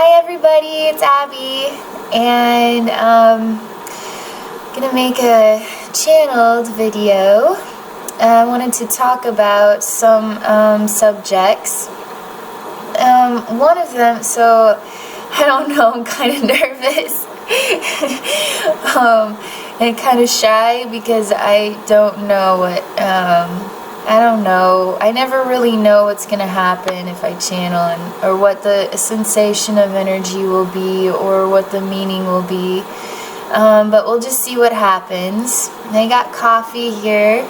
Hi everybody, it's Abby, and gonna make a channeled video. I wanted to talk about some subjects. One of them, so I don't know, I'm kind of nervous and kind of shy because I don't know what I don't know. I never really know what's going to happen if I channel, or what the sensation of energy will be, or what the meaning will be. But we'll just see what happens. I got coffee here.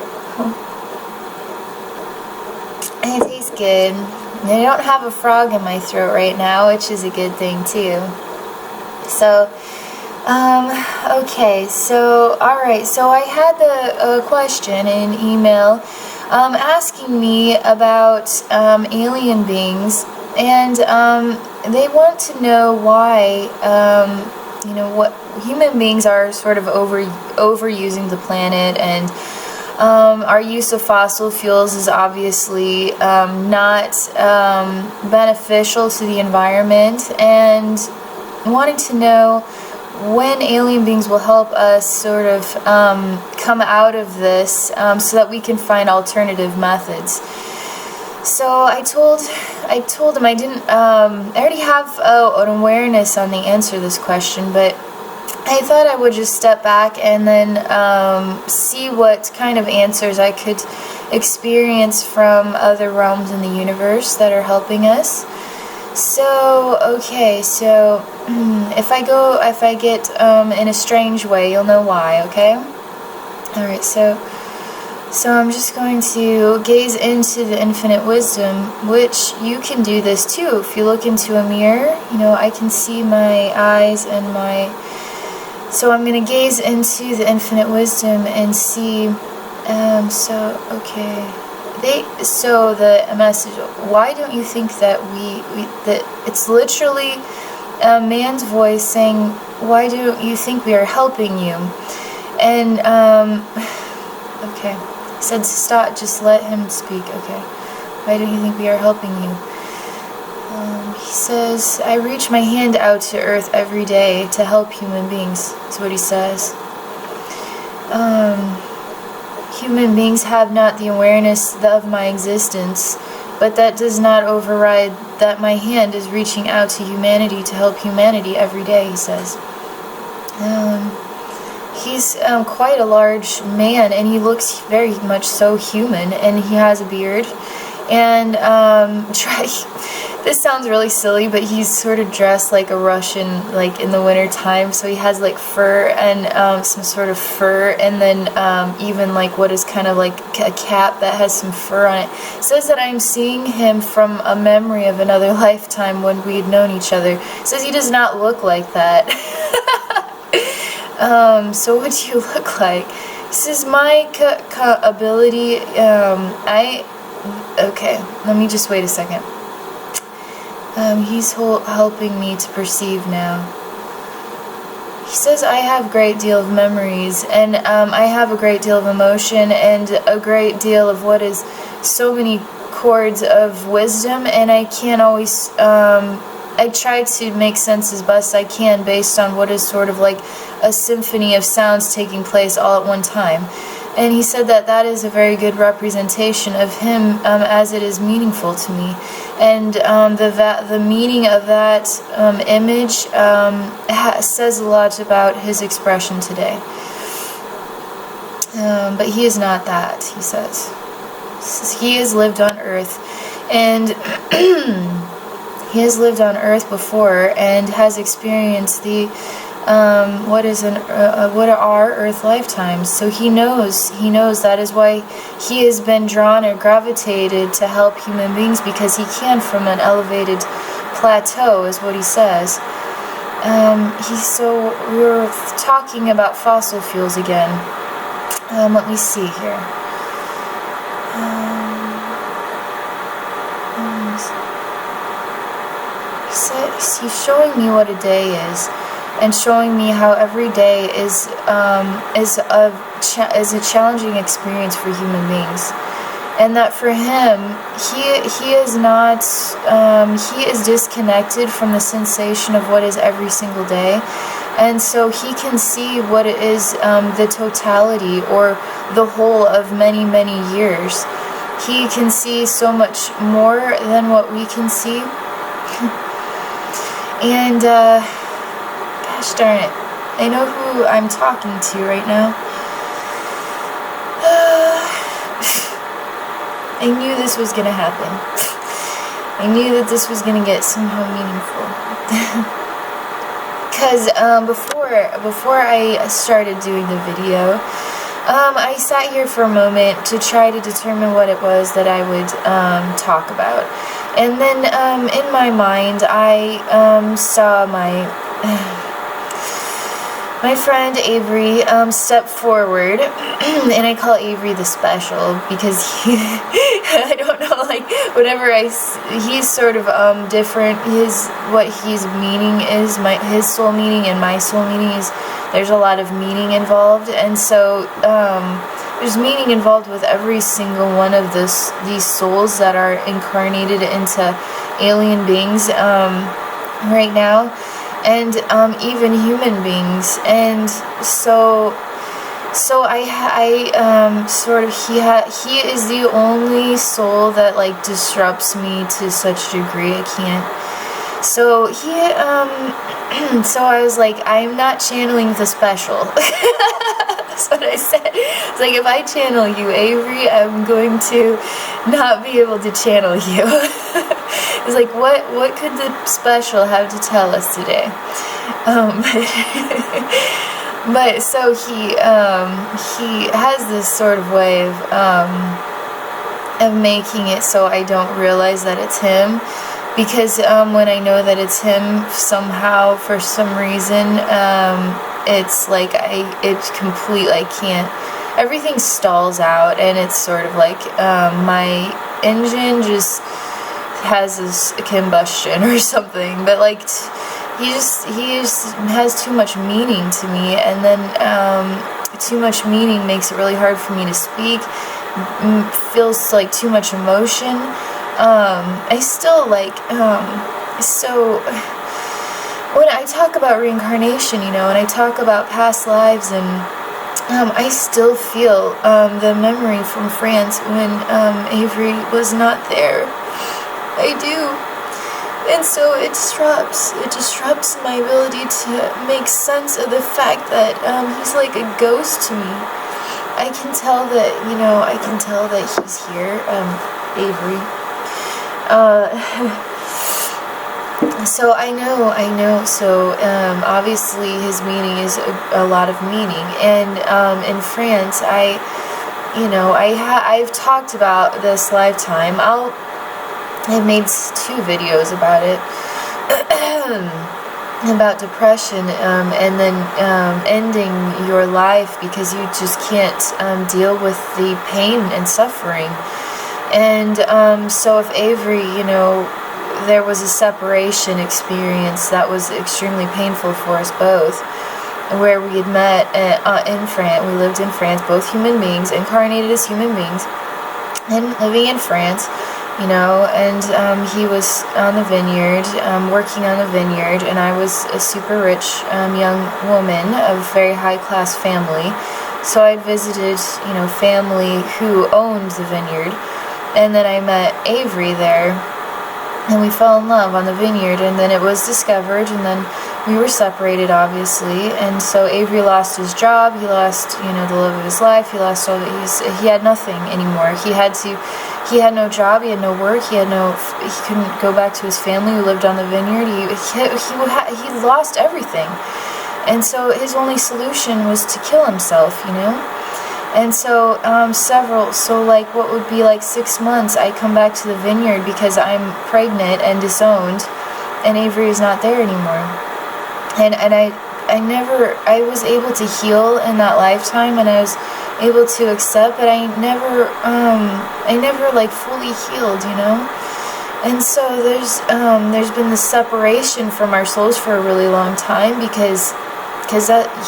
It tastes good. And I don't have a frog in my throat right now, which is a good thing too. So, okay. So, alright. So I had the question in email asking me about alien beings, and they want to know why, what human beings are sort of overusing the planet, and our use of fossil fuels is obviously not beneficial to the environment, and wanting to know when alien beings will help us sort of come out of this, so that we can find alternative methods. So I told him I didn't. I already have an awareness on the answer to this question, but I thought I would just step back and then see what kind of answers I could experience from other realms in the universe that are helping us. So, okay, so if I get in a strange way, you'll know why, okay? Alright, so I'm just going to gaze into the infinite wisdom, which you can do this too. If you look into a mirror, I can see my eyes and so I'm going to gaze into the infinite wisdom and see, so the message, why don't you think that that it's literally a man's voice saying, why don't you think we are helping you? And, okay, he said to stop, just let him speak, okay. Why don't you think we are helping you? He says, I reach my hand out to Earth every day to help human beings. That's what he says. Human beings have not the awareness of my existence, but that does not override that my hand is reaching out to humanity to help humanity every day, he says. He's quite a large man, and he looks very much so human, and he has a beard. And this sounds really silly, but he's sort of dressed like a Russian, like in the winter time. So he has like fur and some sort of fur, and then even like what is kind of like a cap that has some fur on it. It says that I'm seeing him from a memory of another lifetime when we had known each other. It says he does not look like that. So what do you look like? He says my ability, okay, let me just wait a second. He's helping me to perceive now. He says I have a great deal of memories, and I have a great deal of emotion, and a great deal of what is so many chords of wisdom, and I can't always, I try to make sense as best I can based on what is sort of like a symphony of sounds taking place all at one time. And he said that is a very good representation of him, as it is meaningful to me. And the meaning of that image says a lot about his expression today. But he is not that, he says. He has lived on Earth, and he has lived on Earth before and has experienced the what are Earth lifetimes. So he knows that is why he has been drawn or gravitated to help human beings, because he can from an elevated plateau, is what he says. So we were talking about fossil fuels again. Let me see here. He's showing me what a day is, and showing me how every day is a challenging experience for human beings. and that for him, he is not, he is disconnected from the sensation of what is every single day, and so he can see what it is, the totality or the whole of many, many years. He can see so much more than what we can see. And gosh darn it, I know who I'm talking to right now. I knew this was gonna happen. I knew that this was gonna get somehow meaningful. Because before I started doing the video, I sat here for a moment to try to determine what it was that I would talk about. And then in my mind, I saw my friend Avery step forward, and I call Avery the special because he, I don't know, like, whatever he's sort of different. What his meaning is, his soul meaning and my soul meaning is, there's a lot of meaning involved, and so there's meaning involved with every single one of these souls that are incarnated into alien beings right now. And even human beings, and so I sort of, he is the only soul that like disrupts me to such a degree I can't. So so I was like, I'm not channeling the special. That's what I said. It's like, if I channel you, Avery, I'm going to not be able to channel you. It's like, what could the special have to tell us today? But so he has this sort of way of making it so I don't realize that it's him, because when I know that it's him, somehow, for some reason, it's like it's complete. I can't. Everything stalls out, and it's sort of like my engine just has this combustion or something. But like he just has too much meaning to me, and then too much meaning makes it really hard for me to speak. Feels like too much emotion. I still like so when I talk about reincarnation, and I talk about past lives, and I still feel the memory from France when Avery was not there. I do. And so it disrupts my ability to make sense of the fact that he's like a ghost to me. I can tell that, he's here, Avery. So I know, so obviously his meaning is a lot of meaning, and in France, I've talked about this lifetime. I've made 2 videos about it, about depression, and then ending your life because you just can't deal with the pain and suffering. And so if Avery, there was a separation experience that was extremely painful for us both, where we had met in France. We lived in France, both human beings, incarnated as human beings, and living in France, and he was on the vineyard, working on the vineyard, and I was a super rich young woman of very high-class family. So I visited, family who owned the vineyard, and then I met Avery there, and we fell in love on the vineyard, and then it was discovered, and then we were separated, obviously, and so Avery lost his job, he lost, the love of his life, he lost all that, he had nothing anymore. He had no job, he had no work, he couldn't go back to his family who lived on the vineyard, he lost everything. And so his only solution was to kill himself, And so what would be like 6 months, I come back to the vineyard because I'm pregnant and disowned, and Avery is not there anymore. And I was able to heal in that lifetime, and I was able to accept, but I never like fully healed, And so there's been this separation from our souls for a really long time because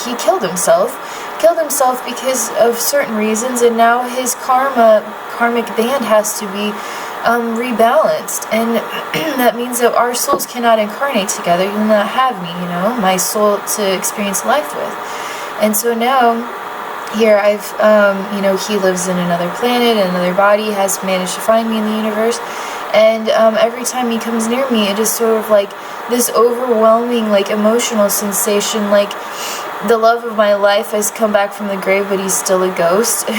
he killed himself because of certain reasons, and now his karma karmic band has to be rebalanced, and that means that our souls cannot incarnate together. You will not have me, my soul to experience life with. And so now, here I've, he lives in another planet, another body, has managed to find me in the universe, and every time he comes near me, it is sort of like this overwhelming, like, emotional sensation, like the love of my life has come back from the grave, but he's still a ghost,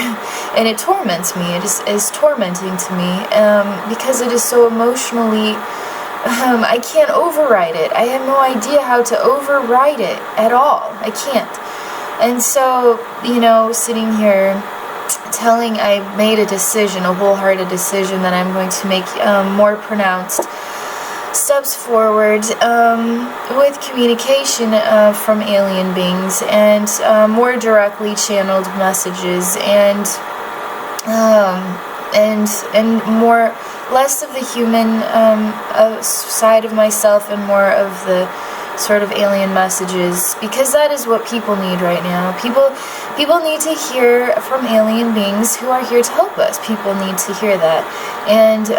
and it torments me. It is tormenting to me, because it is so emotionally, I can't override it. I have no idea how to override it at all. I can't. And so, sitting here I made a decision, a wholehearted decision, that I'm going to make more pronounced steps forward with communication from alien beings, and more directly channeled messages, and more, less of the human side of myself, and more of the sort of alien messages, because that is what people need right now. People need to hear from alien beings who are here to help us. People need to hear that, and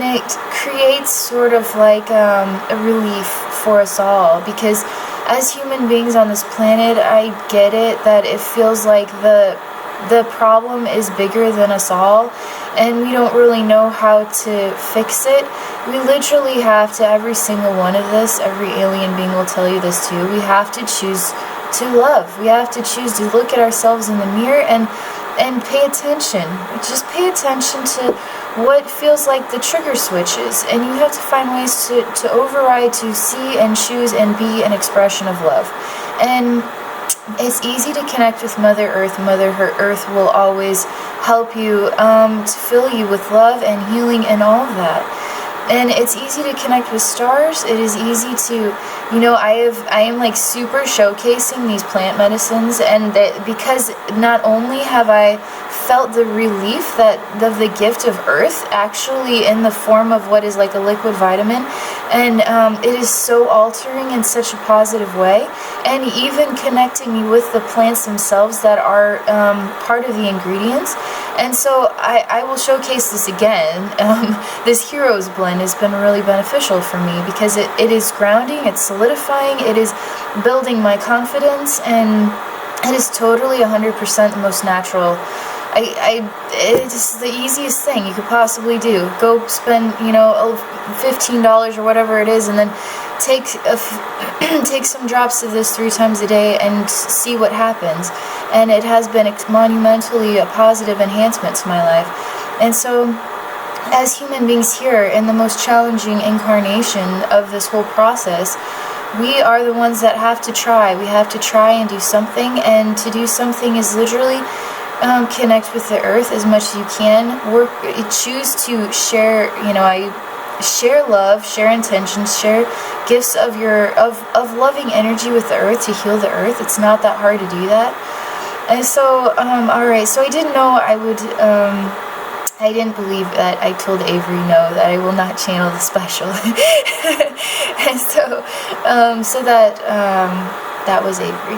it creates sort of like a relief for us all, because as human beings on this planet, I get it that it feels like the problem is bigger than us all, and we don't really know how to fix it. We literally have to, every single one of this, every alien being will tell you this too, we have to choose to love. We have to choose to look at ourselves in the mirror and pay attention. Just pay attention to what feels like the trigger switches, and you have to find ways to override, to see and choose and be an expression of love. And it's easy to connect with Mother Earth. Mother Earth will always help you to fill you with love and healing and all of that. And it's easy to connect with stars. It is easy to, I am like super showcasing these plant medicines, and because not only have I felt the relief of the gift of earth, actually in the form of what is like a liquid vitamin, and it is so altering in such a positive way, and even connecting me with the plants themselves that are part of the ingredients. And so I will showcase this again. This Heroes blend has been really beneficial for me, because it is grounding, it's solidifying, it is building my confidence, and it is totally 100% the most natural. It's the easiest thing you could possibly do. Go spend, $15 or whatever it is, and then take some drops of this 3 times a day and see what happens. And it has been monumentally a positive enhancement to my life. And so, as human beings here in the most challenging incarnation of this whole process, we are the ones that have to try. We have to try and do something, and to do something is literally connect with the earth as much as you can. Choose to share, I share love, share intentions, share gifts of loving energy with the earth to heal the earth. It's not that hard to do that. And so, alright, so I didn't know I didn't believe that I told Avery no, that I will not channel the special. And so that was Avery.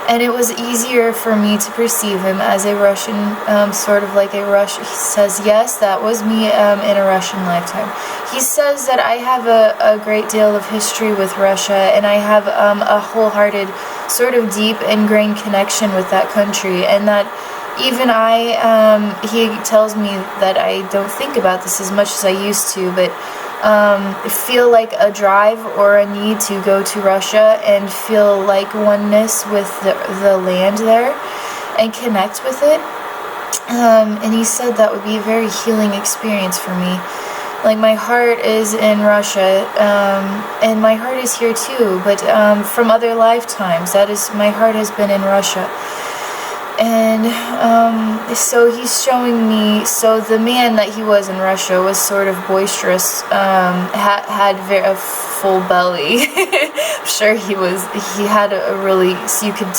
And it was easier for me to perceive him as a Russian, sort of like a Russian. He says, yes, that was me in a Russian lifetime. He says that I have a great deal of history with Russia, and I have a wholehearted, sort of deep, ingrained connection with that country, and that even he tells me that I don't think about this as much as I used to, but feel like a drive or a need to go to Russia and feel like oneness with the land there and connect with it. And he said that would be a very healing experience for me. Like, my heart is in Russia, and my heart is here too, but from other lifetimes, my heart has been in Russia. And so he's showing me, so the man that he was in Russia was sort of boisterous, had a full belly. I'm sure he had a really, so you could,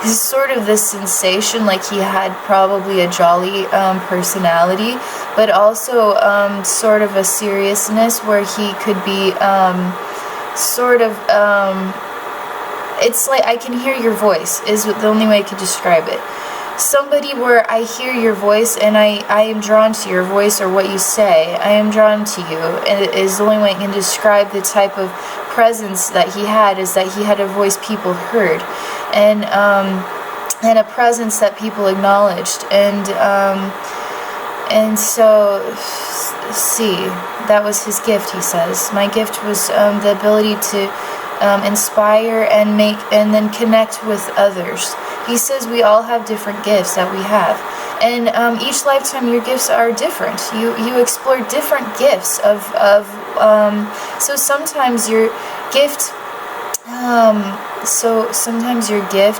he's sort of this sensation, like he had probably a jolly personality, but also sort of a seriousness where he could be it's like, I can hear your voice, is the only way I could describe it. somebody where I hear your voice and I am drawn to your voice or what you say. I am drawn to you. And it is the only way I can describe the type of presence that he had, is that he had a voice people heard, and a presence that people acknowledged. And so, see, that was his gift, he says. My gift was the ability to inspire and then connect with others. He says we all have different gifts that we have, and each lifetime your gifts are different. You explore different gifts so sometimes your gift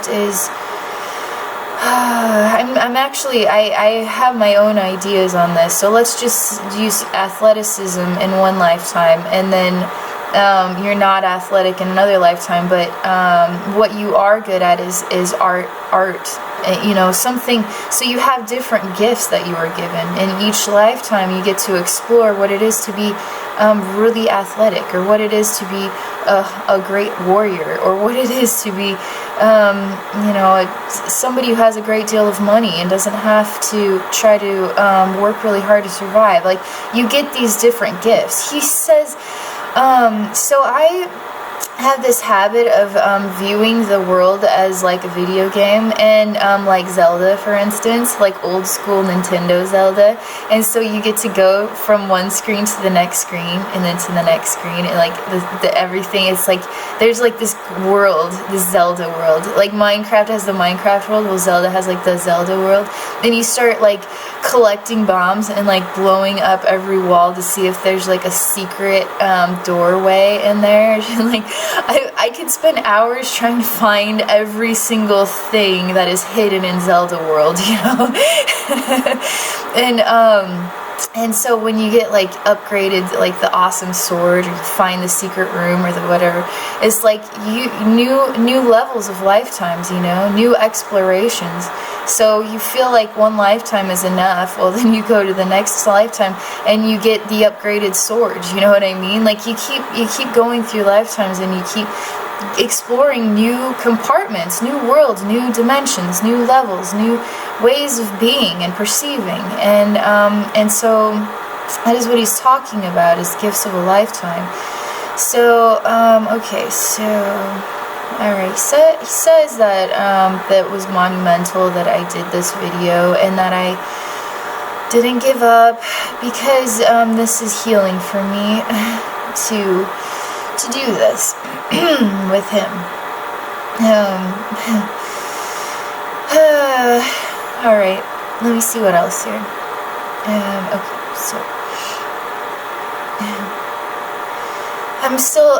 is I'm actually I have my own ideas on this, so let's just use athleticism in one lifetime, and then you're not athletic in another lifetime, but what you are good at is art, something. So you have different gifts that you are given. In each lifetime, you get to explore what it is to be really athletic, or what it is to be a great warrior, or what it is to be, somebody who has a great deal of money and doesn't have to try to work really hard to survive. Like, you get these different gifts. He says, so I have this habit of viewing the world as like a video game, and like Zelda, for instance, like old school Nintendo Zelda. And so you get to go from one screen to the next screen, and then to the next screen, and like the everything. It's like there's like this world, this Zelda world. Like Minecraft has the Minecraft world, well, Zelda has like the Zelda world. Then you start like collecting bombs and like blowing up every wall to see if there's like a secret doorway in there. Like I could spend hours trying to find every single thing that is hidden in Zelda world, and so when you get like upgraded, like the awesome sword, or you find the secret room, or the whatever, it's like new levels of lifetimes, new explorations. So you feel like one lifetime is enough. Well, then you go to the next lifetime and you get the upgraded sword. You know what I mean? Like you keep going through lifetimes, and you keep exploring new compartments, new worlds, new dimensions, new levels, new ways of being and perceiving, and so that is what he's talking about, is gifts of a lifetime. So okay, so alright, so he says that that was monumental that I did this video, and that I didn't give up, because this is healing for me to do this with him. Alright, let me see what else here. Okay, so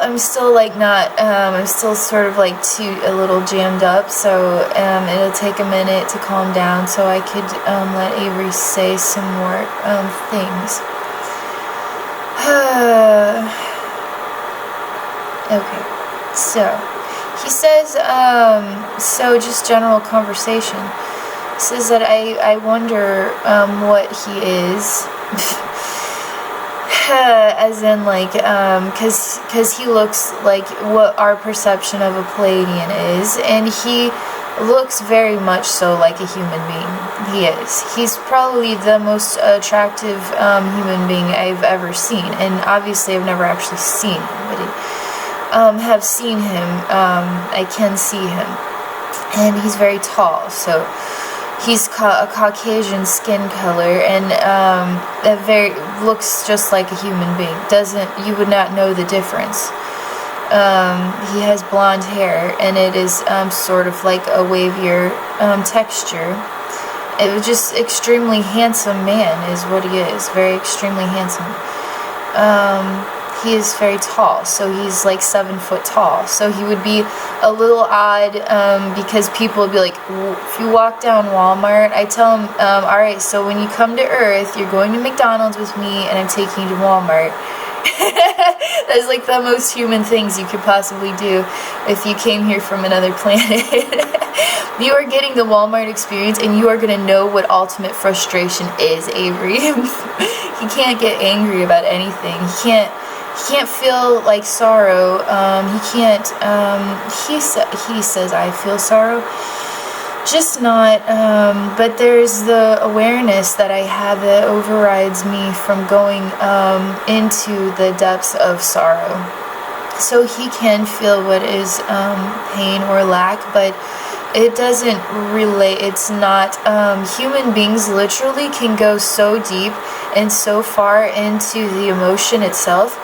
I'm still like not, I'm still sort of like a little jammed up, so it'll take a minute to calm down so I could let Avery say some more things. Okay, so he says, so just general conversation. He says that I wonder what he is. As in, like, because he looks like what our perception of a Pleiadian is, and he looks very much so like a human being. He is. He's probably the most attractive human being I've ever seen, and obviously I've never actually seen him, but have seen him. I can see him, and he's very tall, so he's a Caucasian skin color, and looks just like a human being. You would not know the difference. He has blonde hair, and it is sort of like a wavier texture. It was just extremely handsome man is what he is. Very extremely handsome. He is very tall, so he's like 7 foot tall. So he would be a little odd, because people would be like, if you walk down Walmart, I tell them, alright, so when you come to Earth, you're going to McDonald's with me, and I'm taking you to Walmart. That's like the most human things you could possibly do if you came here from another planet. You are getting the Walmart experience, and you are going to know what ultimate frustration is, Avery. He can't get angry about anything. He can't feel like sorrow. He can't, he says, I feel sorrow. just not, but there's the awareness that I have that overrides me from going into the depths of sorrow. So he can feel what is pain or lack, but it doesn't relate. It's not, human beings literally can go so deep and so far into the emotion itself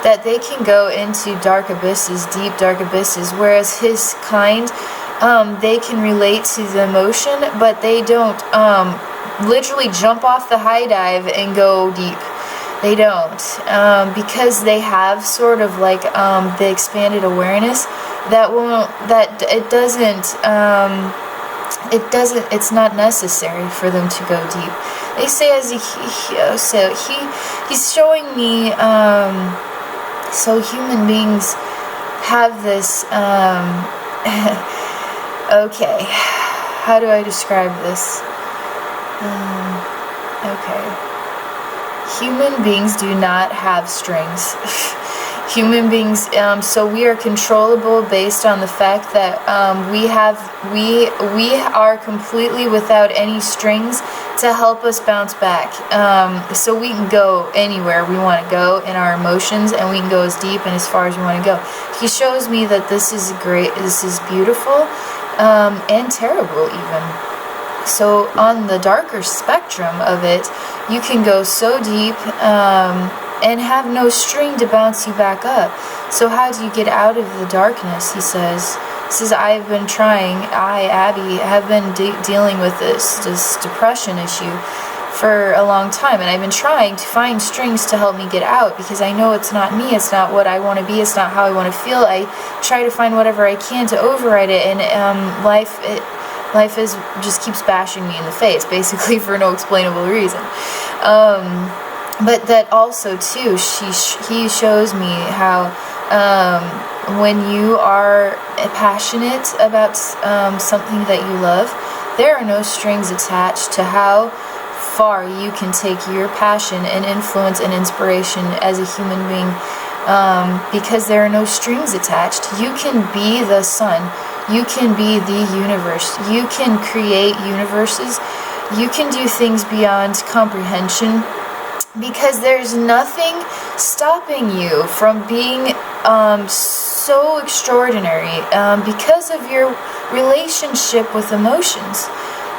that they can go into dark abysses, deep dark abysses, whereas his kind, they can relate to the emotion, but they don't literally jump off the high dive and go deep. They don't, because they have sort of like the expanded awareness that won't, that it's not necessary for them to go deep. They say he's showing me, so human beings have this, okay, how do I describe this? Okay. Human beings do not have strings. Human beings, so we are controllable based on the fact that we are completely without any strings to help us bounce back. So we can go anywhere we want to go in our emotions, and we can go as deep and as far as we want to go. He shows me that this is great, this is beautiful, and terrible even. So on the darker spectrum of it, you can go so deep and have no string to bounce you back up. So how do you get out of the darkness? He says, I've been trying, Abby, have been dealing with this depression issue for a long time, and I've been trying to find strings to help me get out, because I know it's not me, it's not what I want to be, it's not how I want to feel. I try to find whatever I can to override it, and life just keeps bashing me in the face, basically, for no explainable reason. But that also, too, he shows me how when you are passionate about something that you love, there are no strings attached to how far you can take your passion and influence and inspiration as a human being, because there are no strings attached. You can be the sun. You can be the universe. You can create universes. You can do things beyond comprehension, because there's nothing stopping you from being so extraordinary because of your relationship with emotions.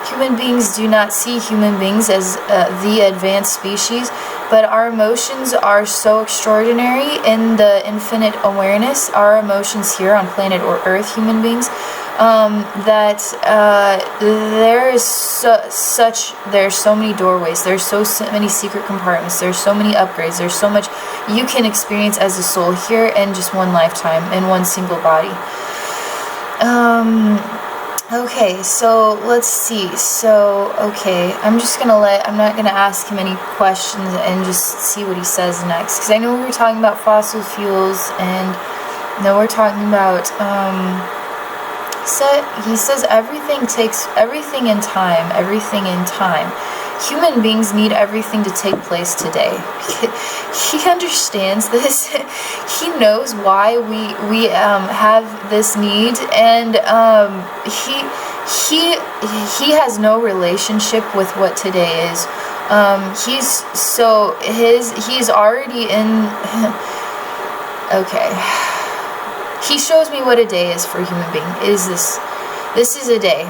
Human beings do not see human beings as the advanced species, but our emotions are so extraordinary in the infinite awareness, our emotions here on planet or Earth, human beings, that there's so many doorways, there's so many secret compartments, there's so many upgrades, there's so much you can experience as a soul here in just one lifetime, in one single body. Okay, so let's see. So, okay, I'm not gonna ask him any questions and just see what he says next. Because I know we were talking about fossil fuels, and now we're talking about, he says everything in time. Human beings need everything to take place today. He understands this. He knows why we have this need, and he has no relationship with what today is. He's already in. Okay. He shows me what a day is for a human being. This is a day.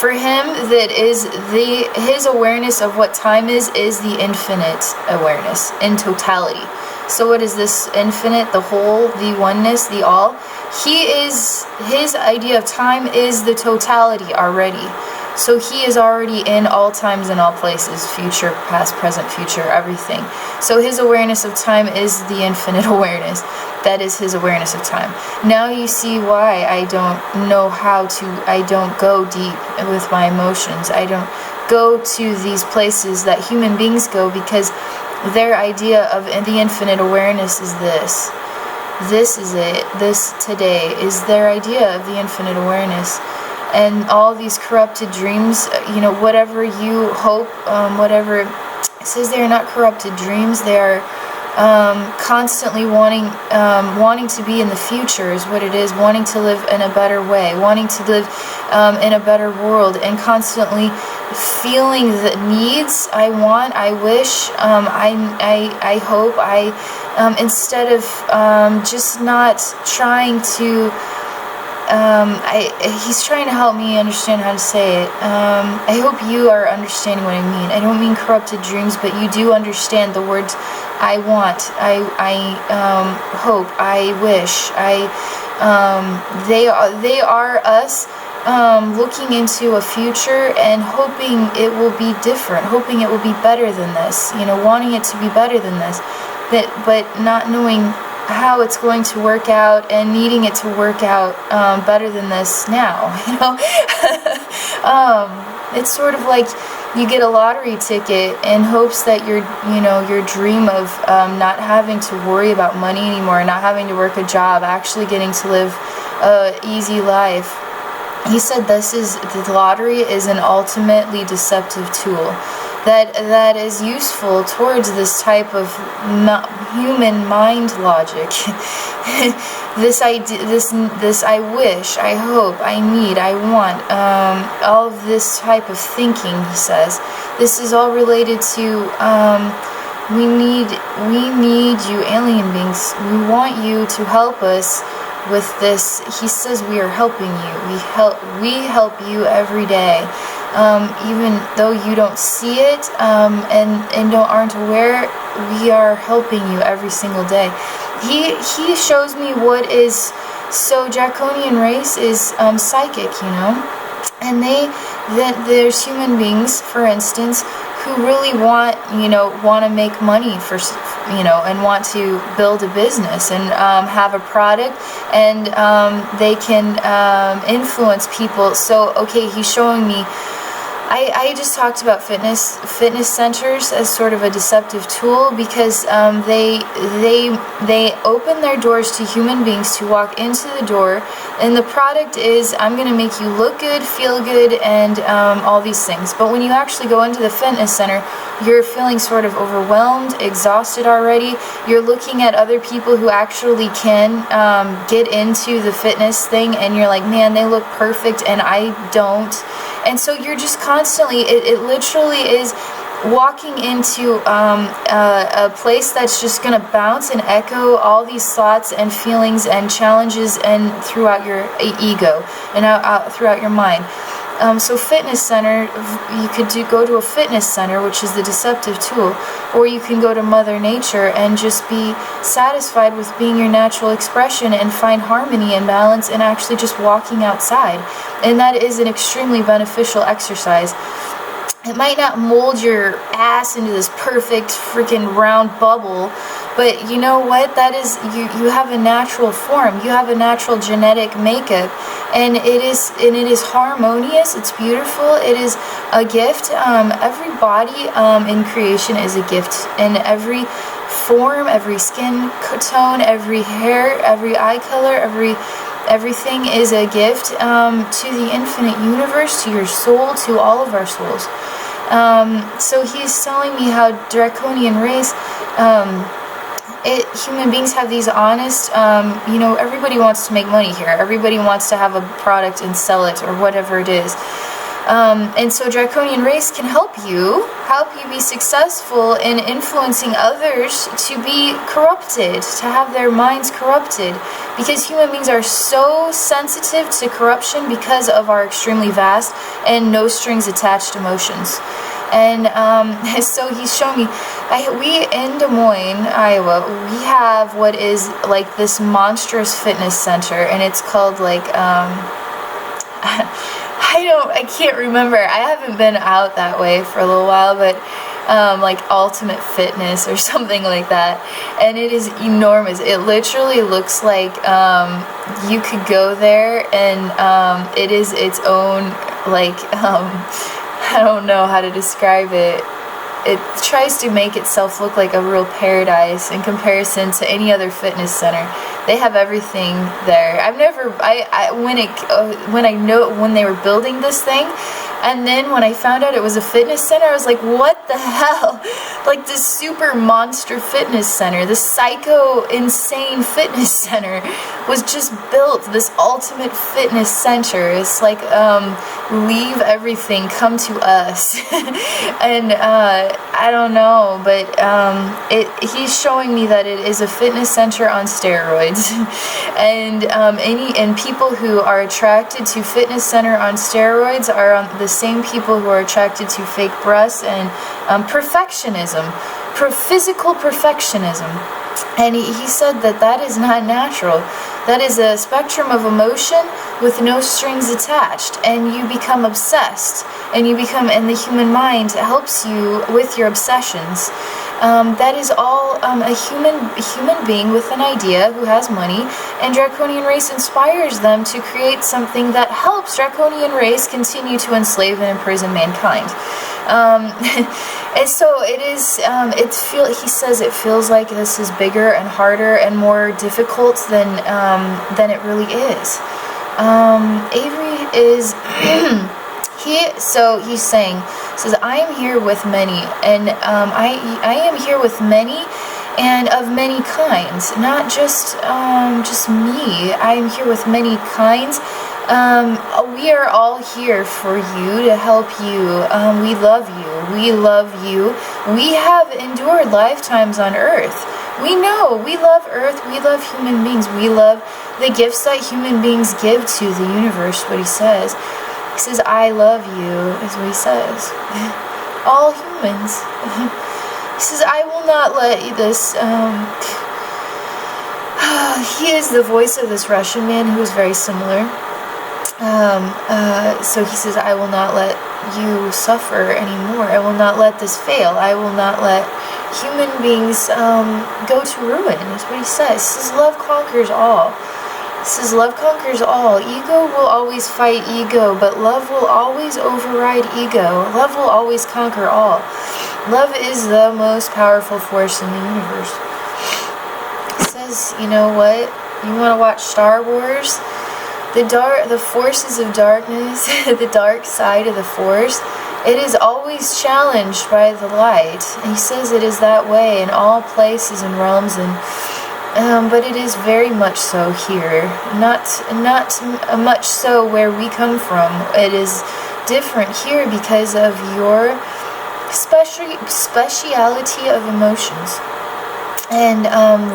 For him, that is his awareness of what time is the infinite awareness in totality. So what is this infinite? The whole, the oneness, the all. His idea of time is the totality already. So he is already in all times and all places, future, past, present, future, everything. So his awareness of time is the infinite awareness. That is his awareness of time. Now you see why I don't go deep with my emotions. I don't go to these places that human beings go, because their idea of the infinite awareness is this. This is it. This today is their idea of the infinite awareness. And all these corrupted dreams, whatever you hope, whatever, it says they are not corrupted dreams, they are constantly wanting to be in the future is what it is, wanting to live in a better way, wanting to live in a better world, and constantly feeling the needs. I want, I wish, I hope, instead of just not trying to. He's trying to help me understand how to say it. I hope you are understanding what I mean. I don't mean corrupted dreams, but you do understand the words I want, I hope, I wish, they are us looking into a future and hoping it will be different, hoping it will be better than this, wanting it to be better than this, but not knowing how it's going to work out and needing it to work out better than this now. It's sort of like you get a lottery ticket in hopes that your dream of not having to worry about money anymore, not having to work a job, actually getting to live a easy life. He said the lottery is an ultimately deceptive tool that is useful towards this type of human mind logic. This idea, this I wish, I hope, I need, I want, all of this type of thinking, he says, this is all related to we need you alien beings. We want you to help us with this. He says we are helping you. We help you every day. Even though you don't see it and aren't aware, we are helping you every single day. He shows me what is so draconian race is psychic, and there's human beings, for instance, who really want to make money for and want to build a business and have a product, and they can influence people. So okay, he's showing me. I just talked about fitness centers as sort of a deceptive tool because they open their doors to human beings to walk into the door, and the product is I'm going to make you look good, feel good, and all these things. But when you actually go into the fitness center, you're feeling sort of overwhelmed, exhausted already. You're looking at other people who actually can get into the fitness thing, and you're like, man, they look perfect, and I don't. And so you're just constantly, it literally is walking into a place that's just going to bounce and echo all these thoughts and feelings and challenges and throughout your ego and out throughout your mind. So fitness center, you could go to a fitness center, which is the deceptive tool, or you can go to Mother Nature and just be satisfied with being your natural expression and find harmony and balance and actually just walking outside. And that is an extremely beneficial exercise. It might not mold your ass into this perfect freaking round bubble, but you know what? That is, you have a natural form. You have a natural genetic makeup, and it is harmonious. It's beautiful. It is a gift. Every body in creation is a gift, and every form, every skin tone, every hair, every eye color, everything is a gift to the infinite universe, to your soul, to all of our souls. So he's telling me how draconian race, human beings have these honest, everybody wants to make money here. Everybody wants to have a product and sell it or whatever it is. And so draconian race can help you be successful in influencing others to be corrupted, to have their minds corrupted, because human beings are so sensitive to corruption because of our extremely vast and no strings attached emotions. And so he's showing me, we in Des Moines, Iowa, we have what is like this monstrous fitness center, and it's called like I can't remember. I haven't been out that way for a little while, but like Ultimate Fitness or something like that. And it is enormous. It literally looks like you could go there, and it is its own, like, I don't know how to describe it. It tries to make itself look like a real paradise in comparison to any other fitness center. They have everything there. I've never, when they were building this thing, And then when I found out it was a fitness center, I was like, what the hell? Like this super monster fitness center, this psycho insane fitness center was just built, this ultimate fitness center. It's like, leave everything, come to us. And I don't know, but he's showing me that it is a fitness center on steroids. And people who are attracted to fitness center on steroids are the same people who are attracted to fake breasts and perfectionism, physical perfectionism. And he said that is not natural. That is a spectrum of emotion with no strings attached, and you become obsessed, and the human mind helps you with your obsessions. That is all a human being with an idea who has money, and draconian race inspires them to create something that helps draconian race continue to enslave and imprison mankind. And so it is. He says it feels like this is bigger and harder and more difficult than it really is. Avery is. He's saying, says, I am here with many, and I am here with many, and of many kinds, not just me. I am here with many kinds. We are all here for you, to help you. We love you. We love you. We have endured lifetimes on Earth. We know. We love Earth. We love human beings. We love the gifts that human beings give to the universe, what he says. He says, I love you, is what he says. All humans. He says, I will not let this... he is the voice of this Russian man who is very similar. So he says, I will not let you suffer anymore. I will not let this fail. I will not let human beings go to ruin, is what he says. He says, love conquers all. He says, love conquers all. Ego will always fight ego, but love will always override ego. Love will always conquer all. Love is the most powerful force in the universe. He says, you know what? You want to watch Star Wars? The forces of darkness, the dark side of the force, it is always challenged by the light. And he says it is that way in all places and realms, but it is very much so here. Not much so where we come from. It is different here because of your speciality of emotions. And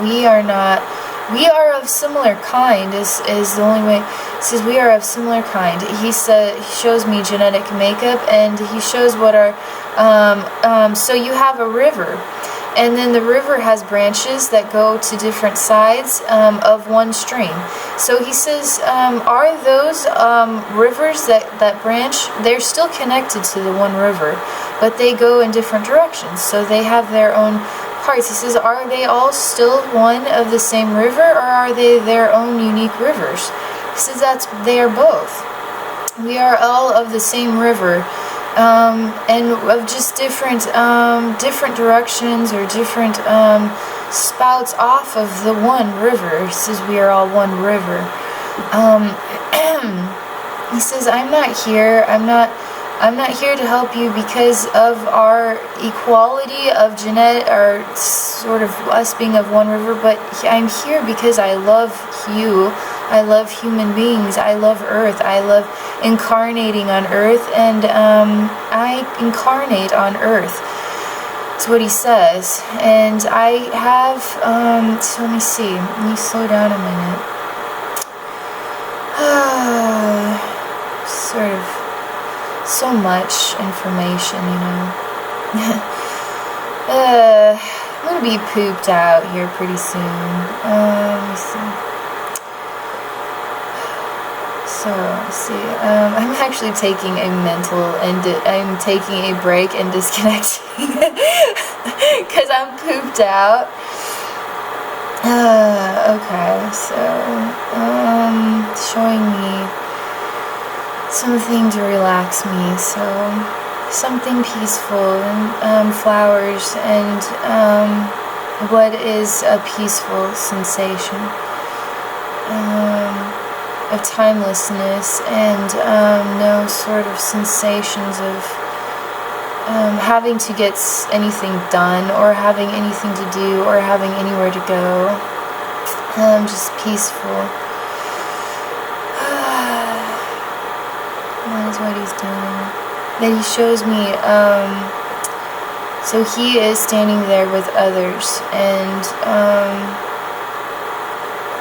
we are not. We are of similar kind is the only way. He says we are of similar kind. He shows me genetic makeup, and he shows what our so you have a river, and then the river has branches that go to different sides of one stream. So he says, are those rivers that branch? They're still connected to the one river, but they go in different directions. So they have their own parts. He says, are they all still one of the same river, or are they their own unique rivers? He says they are both. We are all of the same river, and of just different directions or different spouts off of the one river. He says we are all one river. He says, I'm not here to help you because of our equality of genetic, or sort of us being of one river, but I'm here because I love you. I love human beings. I love Earth. I love incarnating on Earth, and I incarnate on Earth. That's what he says. And I have, so let me see. Let me slow down a minute. Sort of. So much information, you know. I'm gonna be pooped out here pretty soon. Let me see. So, let's see. I'm actually taking I'm taking a break and disconnecting because I'm pooped out. Okay, so showing me something to relax me, so something peaceful, and flowers, and what is a peaceful sensation. timelessness and no sort of sensations of having to get anything done or having anything to do or having anywhere to go. Just peaceful. That is what he's doing. Then he shows me, so he is standing there with others, and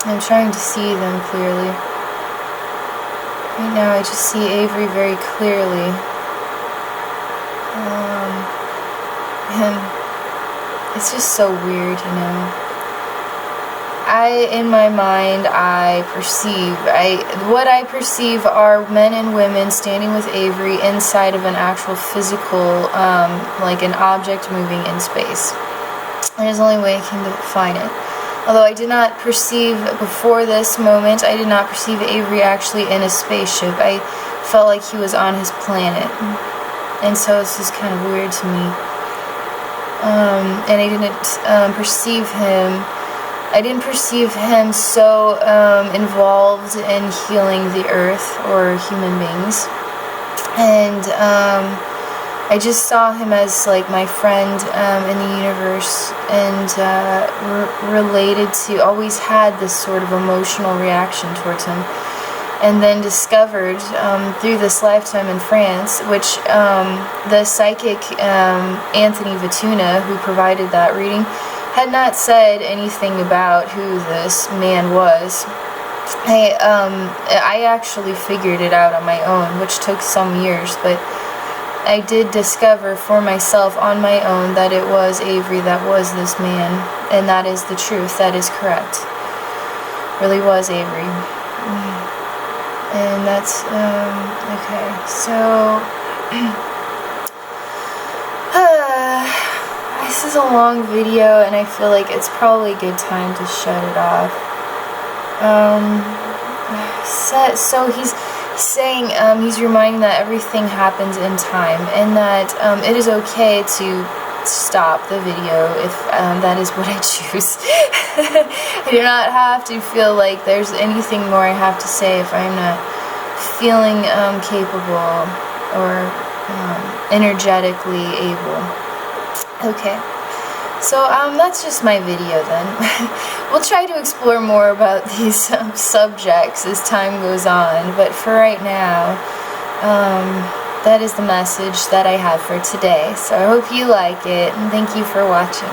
I'm trying to see them clearly. Right now I just see Avery very clearly. And it's just so weird, you know. In my mind, what I perceive are men and women standing with Avery inside of an actual physical, like an object moving in space. And there's the only way I can define it. Although I did not perceive, before this moment, I did not perceive Avery actually in a spaceship. I felt like he was on his planet. And so this is kind of weird to me. And I didn't perceive him. I didn't perceive him so involved in healing the earth or human beings. And I just saw him as like my friend in the universe, and related to, always had this sort of emotional reaction towards him. And then discovered through this lifetime in France, which the psychic Anthony Vituna, who provided that reading, had not said anything about who this man was. I actually figured it out on my own, which took some years, but I did discover for myself on my own that it was Avery that was this man, and that is the truth, that is correct. Really was Avery. And that's, okay, so, this is a long video, and I feel like it's probably a good time to shut it off. So he's saying, he's reminding that everything happens in time, and that it is okay to stop the video if that is what I choose. I do not have to feel like there's anything more I have to say if I'm not feeling capable or energetically able. Okay, so that's just my video then. We'll try to explore more about these subjects as time goes on, but for right now, that is the message that I have for today. So I hope you like it, and thank you for watching.